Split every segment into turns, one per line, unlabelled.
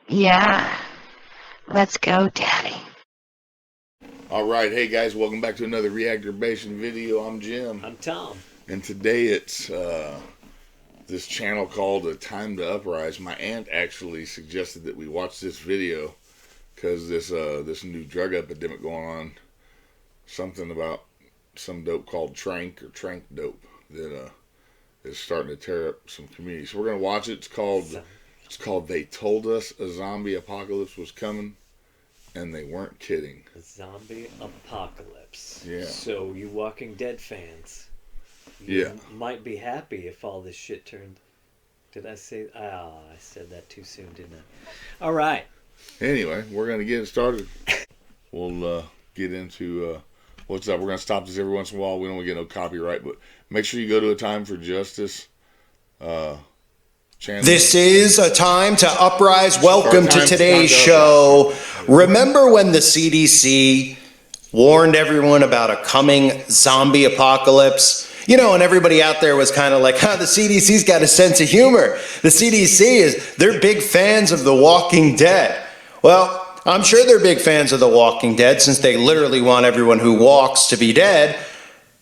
Yeah, let's go, Daddy.
Alright, hey guys, welcome back to another Reactorbation video. I'm Jim.
I'm Tom.
And today it's this channel called Time to Uprise. My aunt actually suggested that we watch this video because this new drug epidemic going on, something about some dope called Trank or Trank dope that is starting to tear up some communities. So we're going to watch it. It's called They Told Us a Zombie Apocalypse Was Coming. And they weren't kidding.
Zombie Apocalypse.
Yeah.
So you Walking Dead fans,
yeah,
might be happy if all this shit turned. Did I say? I said that too soon, didn't I? All right.
Anyway, we're gonna get it started. We'll get into what's up. We're gonna stop this every once in a while. We don't want to get no copyright, but make sure you go to A Time for Justice. Channel.
This is A Time to Uprise. Welcome to today's show. Remember when the CDC warned everyone about a coming zombie apocalypse? You know, and everybody out there was kind of like, the CDC's got a sense of humor. The CDC they're big fans of The Walking Dead. Well, I'm sure they're big fans of The Walking Dead since they literally want everyone who walks to be dead.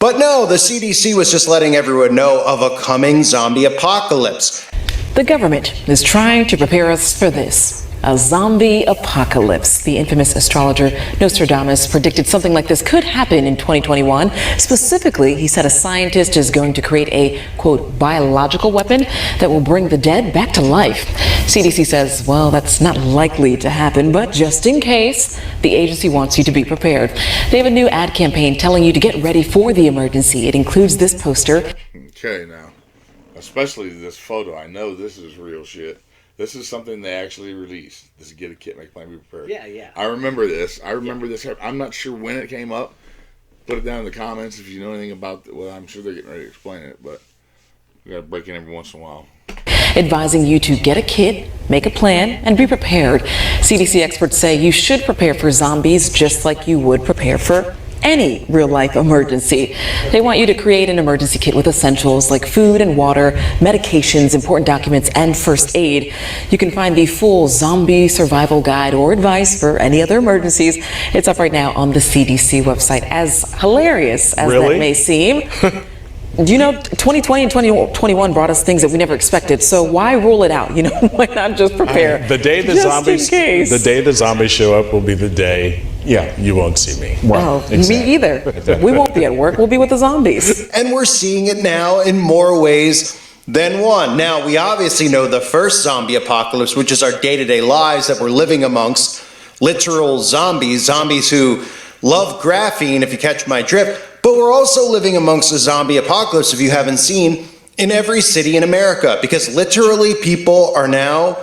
But no, the CDC was just letting everyone know of a coming zombie apocalypse.
The government is trying to prepare us for this, a zombie apocalypse. The infamous astrologer Nostradamus predicted something like this could happen in 2021. Specifically, he said a scientist is going to create a, quote, biological weapon that will bring the dead back to life. CDC says, well, that's not likely to happen, but just in case, the agency wants you to be prepared. They have a new ad campaign telling you to get ready for the emergency. It includes this poster.
Okay, now. Especially this photo. I know this is real shit. This is something they actually released. This is Get a Kit, Make a Plan, Be Prepared.
Yeah.
I remember this. This. I'm not sure when it came up. Put it down in the comments if you know anything about it. Well, I'm sure they're getting ready to explain it, but we got to break in every once in a while.
Advising you to get a kit, make a plan, and be prepared. CDC experts say you should prepare for zombies just like you would prepare for any real-life emergency. They want you to create an emergency kit with essentials like food and water, medications, important documents, and first aid. You can find the full zombie survival guide or advice for any other emergencies. It's up right now on the CDC website. As hilarious as that may seem, you know, 2020 and 2021 brought us things that we never expected. So why rule it out? You know, why not just prepare?
The day the zombies show up will be the day. Yeah, you won't see me.
Well, exactly. Me either. We won't be at work. We'll be with the zombies.
And we're seeing it now in more ways than one. Now, we obviously know the first zombie apocalypse, which is our day-to-day lives that we're living amongst literal zombies who love graphene, if you catch my drift. But we're also living amongst a zombie apocalypse, if you haven't seen, in every city in America, because literally people are now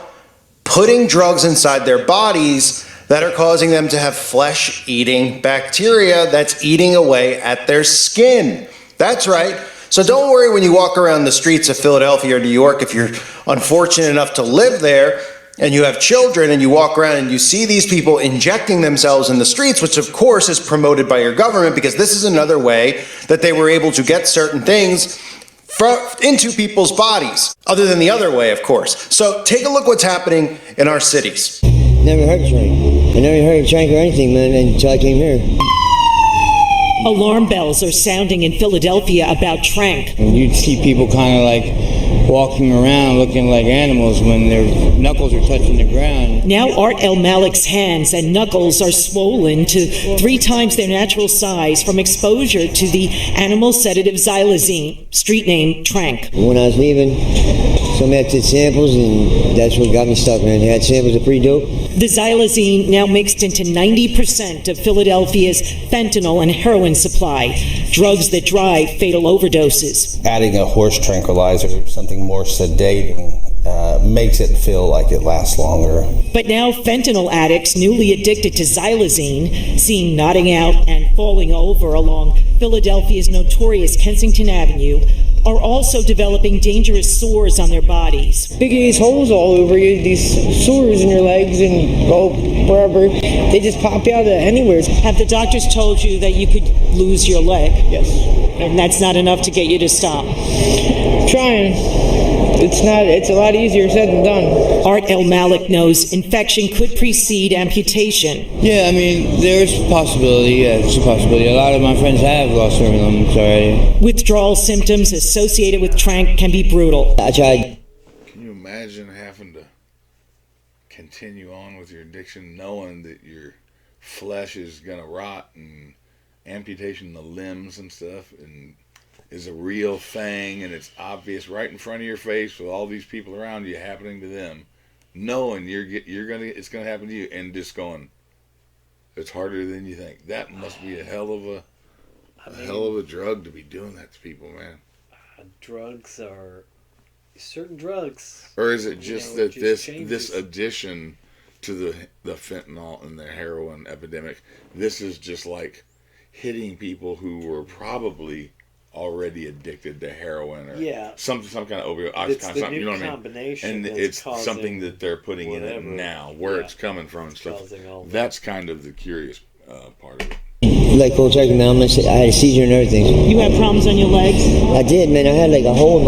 putting drugs inside their bodies that are causing them to have flesh-eating bacteria that's eating away at their skin. That's right. So don't worry when you walk around the streets of Philadelphia or New York, if you're unfortunate enough to live there, and you have children and you walk around and you see these people injecting themselves in the streets, which of course is promoted by your government because this is another way that they were able to get certain things into people's bodies, other than the other way, of course. So take a look what's happening in our cities.
Never heard of Trank. I never heard of Trank or anything, man, until I came here.
Alarm bells are sounding in Philadelphia about Trank.
And you'd see people kind of like walking around looking like animals when their knuckles are touching the ground.
Now Art El Malik's hands and knuckles are swollen to 3 times their natural size from exposure to the animal sedative xylazine, street name Trank.
When I was leaving, somebody had samples and that's what got me stuck, man. They had samples of pretty dope.
The xylazine now mixed into 90% of Philadelphia's fentanyl and heroin supply, drugs that drive fatal overdoses.
Adding a horse tranquilizer, something more sedating, makes it feel like it lasts longer.
But now fentanyl addicts newly addicted to xylazine, seen nodding out and falling over along Philadelphia's notorious Kensington Avenue, are also developing dangerous sores on their bodies.
Big these holes all over you, these sores in your legs and wherever, they just pop out of anywhere.
Have the doctors told you that you could lose your leg?
Yes.
And that's not enough to get you to stop?
Trying. It's a lot easier said than done.
Art El Malik knows infection could precede amputation.
Yeah, I mean, there's a possibility. Yeah, it's a possibility. A lot of my friends have lost their limbs already.
Withdrawal symptoms associated with tranq can be brutal.
I tried.
Can you imagine having to continue on with your addiction knowing that your flesh is gonna rot and amputation of the limbs and stuff and is a real thing and it's obvious right in front of your face with all these people around you happening to them, knowing it's gonna happen to you and just going, it's harder than you think. That must be a hell of a drug to be doing that to people, man.
Drugs are certain drugs.
Or is it just that
just
this addition to the fentanyl and the heroin epidemic, this is just like hitting people who were probably already addicted to heroin or some kind of opioid, oxycontin, you know what I mean? And it's something that they're putting in it now, where it's coming from and stuff. That's kind of the curious part of it.
Like cold turkey, man. I had a seizure and everything.
You had problems on your legs?
I did, man. I had like a hole in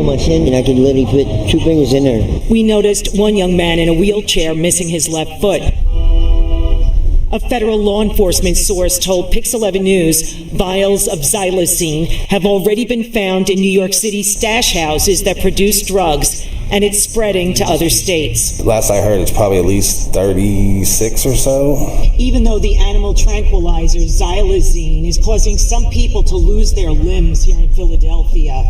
my chin, and I could literally put 2 fingers in there.
We noticed one young man in a wheelchair missing his left foot. A federal law enforcement source told Pix 11 News vials of xylazine have already been found in New York City stash houses that produce drugs, and it's spreading to other states.
Last I heard, it's probably at least 36 or so.
Even though the animal tranquilizer xylazine is causing some people to lose their limbs here in Philadelphia,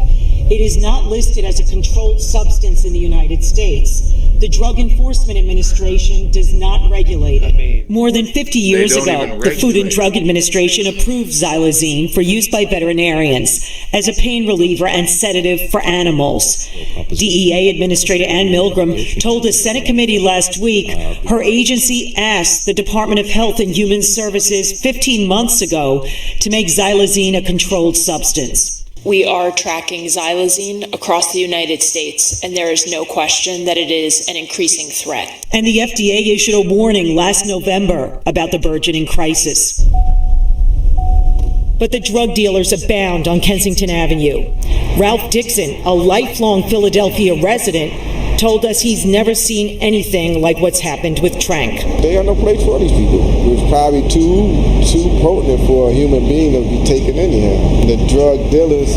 it is not listed as a controlled substance in the United States. The Drug Enforcement Administration does not regulate it. More than 50 years ago, the Food and Drug Administration approved xylazine for use by veterinarians as a pain reliever and sedative for animals. DEA Administrator Ann Milgram told a Senate committee last week her agency asked the Department of Health and Human Services 15 months ago to make xylazine a controlled substance.
We are tracking xylazine across the United States, and there is no question that it is an increasing threat.
And the FDA issued a warning last November about the burgeoning crisis. But the drug dealers abound on Kensington Avenue. Ralph Dixon, a lifelong Philadelphia resident, told us he's never seen anything like what's happened with tranq.
They are no place for these people. It was probably too potent for a human being to be taken in here. The drug dealers,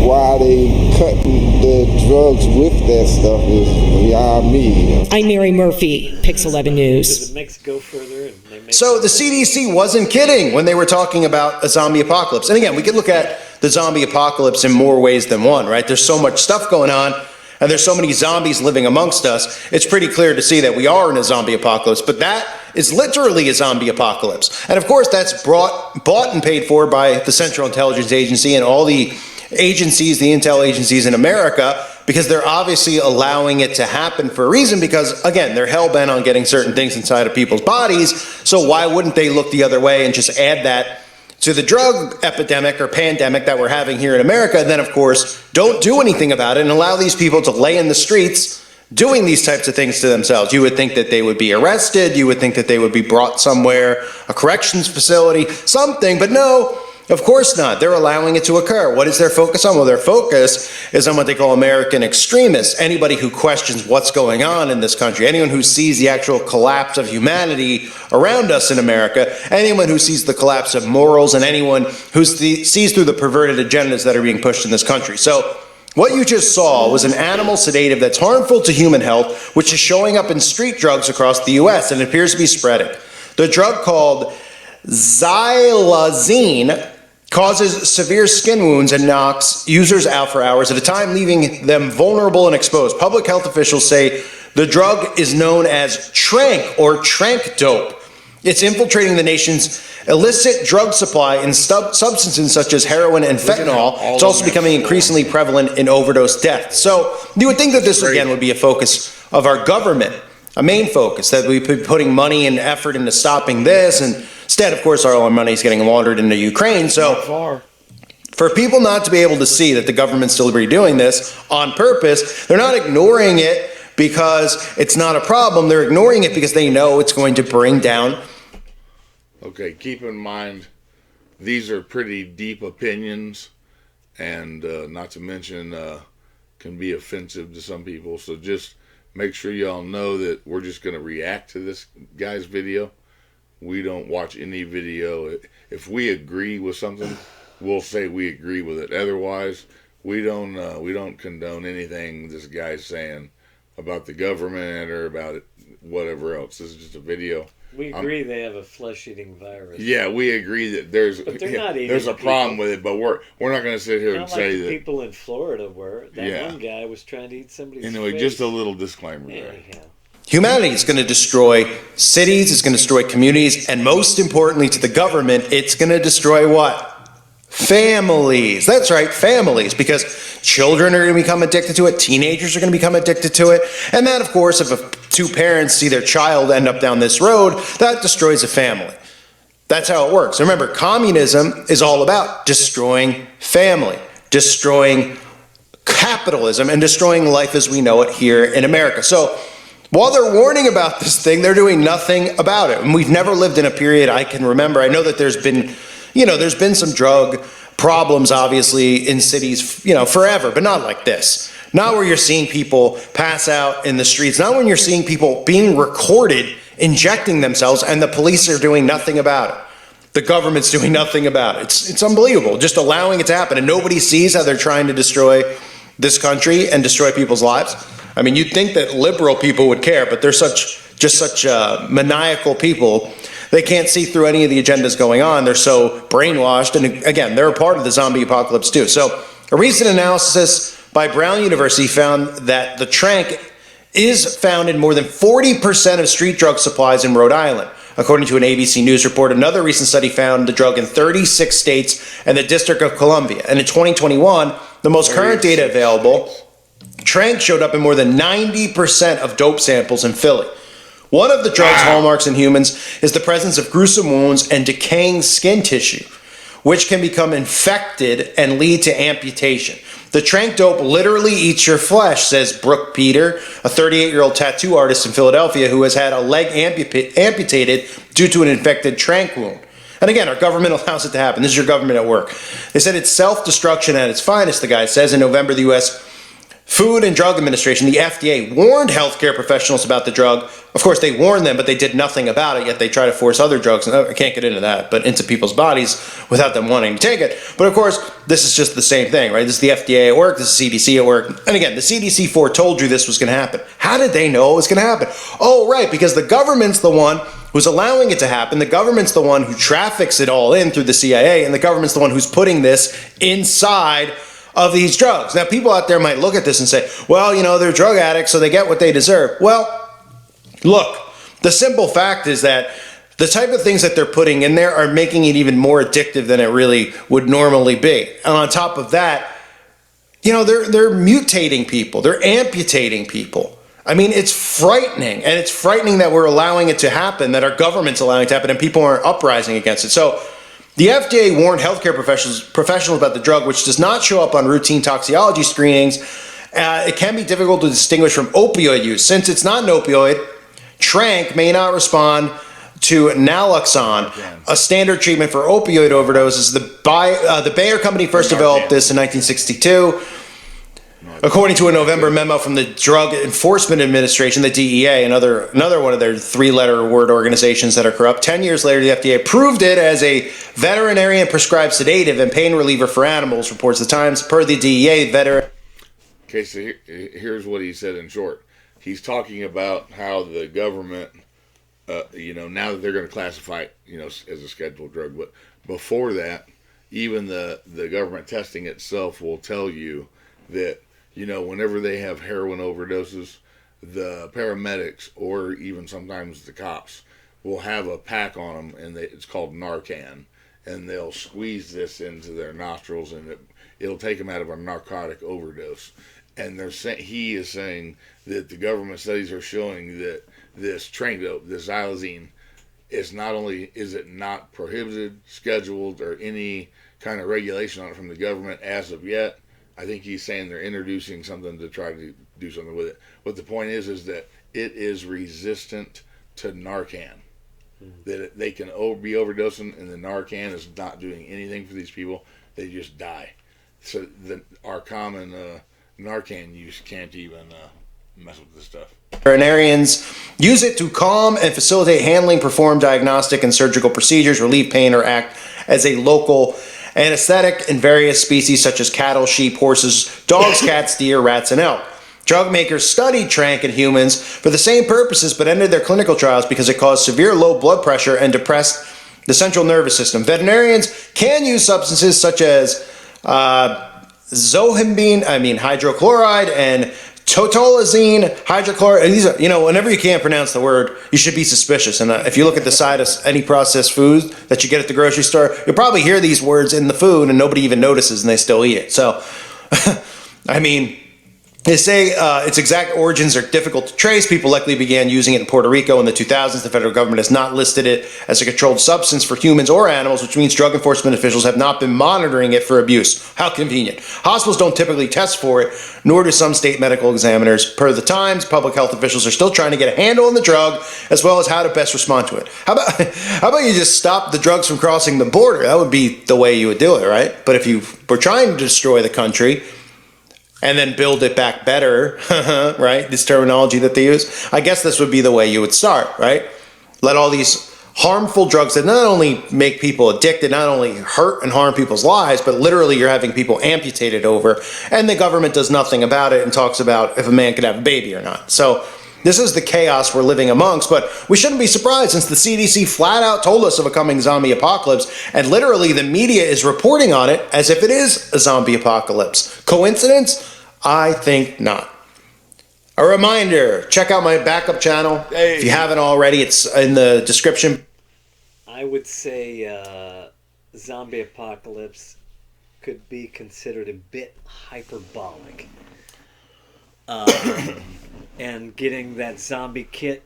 why they cutting the drugs with that stuff is beyond me. You know?
I'm Mary Murphy, Pix 11 News.
Does it make it go further?
So the CDC wasn't kidding when they were talking about a zombie apocalypse. And again, we could look at the zombie apocalypse in more ways than one, right? There's so much stuff going on, and there's so many zombies living amongst us. It's pretty clear to see that we are in a zombie apocalypse, but that is literally a zombie apocalypse. And of course, that's bought and paid for by the Central Intelligence Agency and all the agencies, the intel agencies in America, because they're obviously allowing it to happen for a reason, because again, they're hell-bent on getting certain things inside of people's bodies. So why wouldn't they look the other way and just add that to the drug epidemic or pandemic that we're having here in America? And then of course, don't do anything about it and allow these people to lay in the streets doing these types of things to themselves. You would think that they would be arrested. You would think that they would be brought somewhere, a corrections facility, something, but no. Of course not. They're allowing it to occur. What is their focus on? Well, their focus is on what they call American extremists. Anybody who questions what's going on in this country, anyone who sees the actual collapse of humanity around us in America, anyone who sees the collapse of morals, and anyone who sees through the perverted agendas that are being pushed in this country. So what you just saw was an animal sedative that's harmful to human health, which is showing up in street drugs across the U.S., and it appears to be spreading. The drug called xylazine causes severe skin wounds and knocks users out for hours at a time, leaving them vulnerable and exposed. Public health officials say the drug is known as tranq or tranq dope. It's infiltrating the nation's illicit drug supply in substances such as heroin and fentanyl. It's also becoming increasingly prevalent in overdose deaths. So you would think that this, again, would be a focus of our government, a main focus, that we'd be putting money and effort into stopping this, and instead, of course, all our money is getting laundered into Ukraine. So for people not to be able to see that the government's still doing this on purpose, they're not ignoring it because it's not a problem. They're ignoring it because they know it's going to bring down.
Okay, keep in mind, these are pretty deep opinions, and not to mention can be offensive to some people. So just make sure y'all know that we're just going to react to this guy's video. We don't watch any video. If we agree with something, we'll say we agree with it. Otherwise, we don't condone anything this guy's saying about the government or about it, whatever else. This is just a video.
We agree they have a flesh-eating virus.
Yeah, we agree that there's a problem with it, but we're not going to sit here and say that
people in Florida were. That one guy was trying to eat somebody's face.
Just a little disclaimer there.
Humanity is going to destroy cities, it's going to destroy communities, and most importantly to the government, it's going to destroy what? Families. That's right, families, because children are going to become addicted to it, teenagers are going to become addicted to it, and then, of course, if two parents see their child end up down this road, that destroys a family. That's how it works. Remember, communism is all about destroying family, destroying capitalism, and destroying life as we know it here in America. So, while they're warning about this thing, they're doing nothing about it. And we've never lived in a period I can remember. I know that there's been some drug problems, obviously, in cities, forever, but not like this. Not where you're seeing people pass out in the streets. Not when you're seeing people being recorded injecting themselves and the police are doing nothing about it. The government's doing nothing about it. It's unbelievable, just allowing it to happen. And nobody sees how they're trying to destroy this country and destroy people's lives. I mean, you'd think that liberal people would care, but they're such maniacal people. They can't see through any of the agendas going on. They're so brainwashed. And again, they're a part of the zombie apocalypse too. So a recent analysis by Brown University found that the tranq is found in more than 40% of street drug supplies in Rhode Island. According to an ABC News report, another recent study found the drug in 36 states and the District of Columbia. And in 2021, the most current data available, tranq showed up in more than 90% of dope samples in Philly. One of the drug's hallmarks in humans is the presence of gruesome wounds and decaying skin tissue, which can become infected and lead to amputation. The tranq dope literally eats your flesh, says Brooke Peter, a 38-year-old tattoo artist in Philadelphia who has had a leg amputated due to an infected tranq wound. And again, our government allows it to happen. This is your government at work. They said it's self-destruction at its finest, the guy says. In November, the U.S. Food and Drug Administration, the FDA, warned healthcare professionals about the drug. Of course, they warned them, but they did nothing about it, yet they try to force other drugs, and I can't get into that, but into people's bodies without them wanting to take it. But of course, this is just the same thing, right? This is the FDA at work, this is CDC at work. And again, the CDC foretold you this was going to happen. How did they know it was going to happen? Oh, right, because the government's the one who's allowing it to happen. The government's the one who traffics it all in through the CIA, and the government's the one who's putting this inside of these drugs. Now, people out there might look at this and say, well, they're drug addicts, so they get what they deserve. Well, look, the simple fact is that the type of things that they're putting in there are making it even more addictive than it really would normally be. And on top of that, they're mutating people. They're amputating people. I mean, it's frightening. And it's frightening that we're allowing it to happen, that our government's allowing it to happen, and people aren't uprising against it. So the FDA warned healthcare professionals about the drug, which does not show up on routine toxicology screenings. It can be difficult to distinguish from opioid use. Since it's not an opioid, tranq may not respond to naloxone, a standard treatment for opioid overdoses. The Bayer Company first developed this in 1962. According to a November memo from the Drug Enforcement Administration, the DEA, another one of their three-letter word organizations that are corrupt, 10 years later, the FDA approved it as a veterinarian prescribed sedative and pain reliever for animals, reports the Times. Per the DEA,
Okay, so here's what he said in short. He's talking about how the government, now that they're going to classify it, as a scheduled drug, but before that, even the government testing itself will tell you that whenever they have heroin overdoses, the paramedics or even sometimes the cops will have a pack on them, and it's called Narcan, and they'll squeeze this into their nostrils, and it'll take them out of a narcotic overdose. And he is saying that the government studies are showing that this tranq dope, this xylazine, is not prohibited, scheduled, or any kind of regulation on it from the government as of yet. I think he's saying they're introducing something to try to do something with it. But the point is that it is resistant to Narcan. That they can be overdosing, and the Narcan is not doing anything for these people. They just die. So our common Narcan use can't even mess with this stuff.
Veterinarians use it to calm and facilitate handling, perform diagnostic and surgical procedures, relieve pain, or act as a local anesthetic in various species such as cattle, sheep, horses, dogs, cats, deer, rats, and elk. Drug makers studied tranq in humans for the same purposes but ended their clinical trials because it caused severe low blood pressure and depressed the central nervous system. Veterinarians can use substances such as hydrochloride and totolazine hydrochloride. And these are, whenever you can't pronounce the word, you should be suspicious. And if you look at the side of any processed food that you get at the grocery store, you'll probably hear these words in the food and nobody even notices and they still eat it. So, they say its exact origins are difficult to trace. People likely began using it in Puerto Rico in the 2000s. The federal government has not listed it as a controlled substance for humans or animals, which means drug enforcement officials have not been monitoring it for abuse. How convenient. Hospitals don't typically test for it, nor do some state medical examiners. Per the Times, public health officials are still trying to get a handle on the drug, as well as how to best respond to it. How about you just stop the drugs from crossing the border? That would be the way you would do it, right? But if you were trying to destroy the country and then build it back better, right? This terminology that they use. I guess this would be the way you would start, right? Let all these harmful drugs that not only make people addicted, not only hurt and harm people's lives, but literally you're having people amputated over, and the government does nothing about it and talks about if a man could have a baby or not. So this is the chaos we're living amongst, but we shouldn't be surprised since the CDC flat out told us of a coming zombie apocalypse, and literally the media is reporting on it as if it is a zombie apocalypse. Coincidence? I think not. A reminder, check out my backup channel. If you haven't already, it's in the description.
I would say zombie apocalypse could be considered a bit hyperbolic. And getting that zombie kit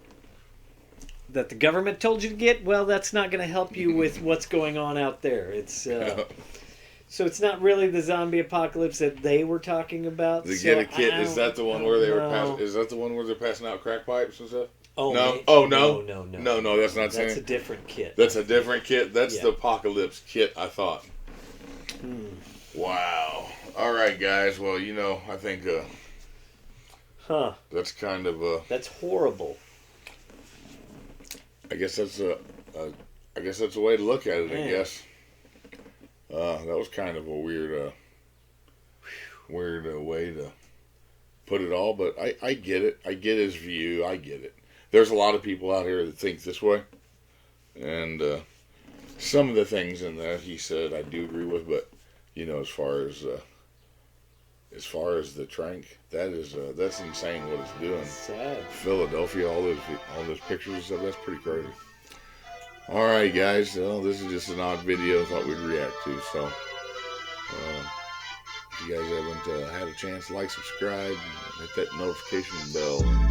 that the government told you to get, well, that's not going to help you with what's going on out there. It's so it's not really the zombie apocalypse that they were talking about.
The get a kit, is that the one where they were passing? Is that the one where they're passing out crack pipes and stuff?
Oh
no!
Maybe.
Oh no!
No!
That's not saying.
That's a different kit.
That's a different kit. That's the apocalypse kit. I thought. Wow! All right, guys. Well, I think. That's kind of
that's horrible.
I guess that's a way to look at it. Man. I guess. That was kind of a weird way to put it all, but I get it. I get his view. I get it. There's a lot of people out here that think this way, and some of the things in that he said I do agree with, but as far as the tranq, that's insane what it's doing.
Sad.
Philadelphia, all those pictures and stuff. That's pretty crazy. All right, guys. Well, this is just an odd video I thought we'd react to. So, if you guys haven't had a chance, like, subscribe, hit that notification bell, and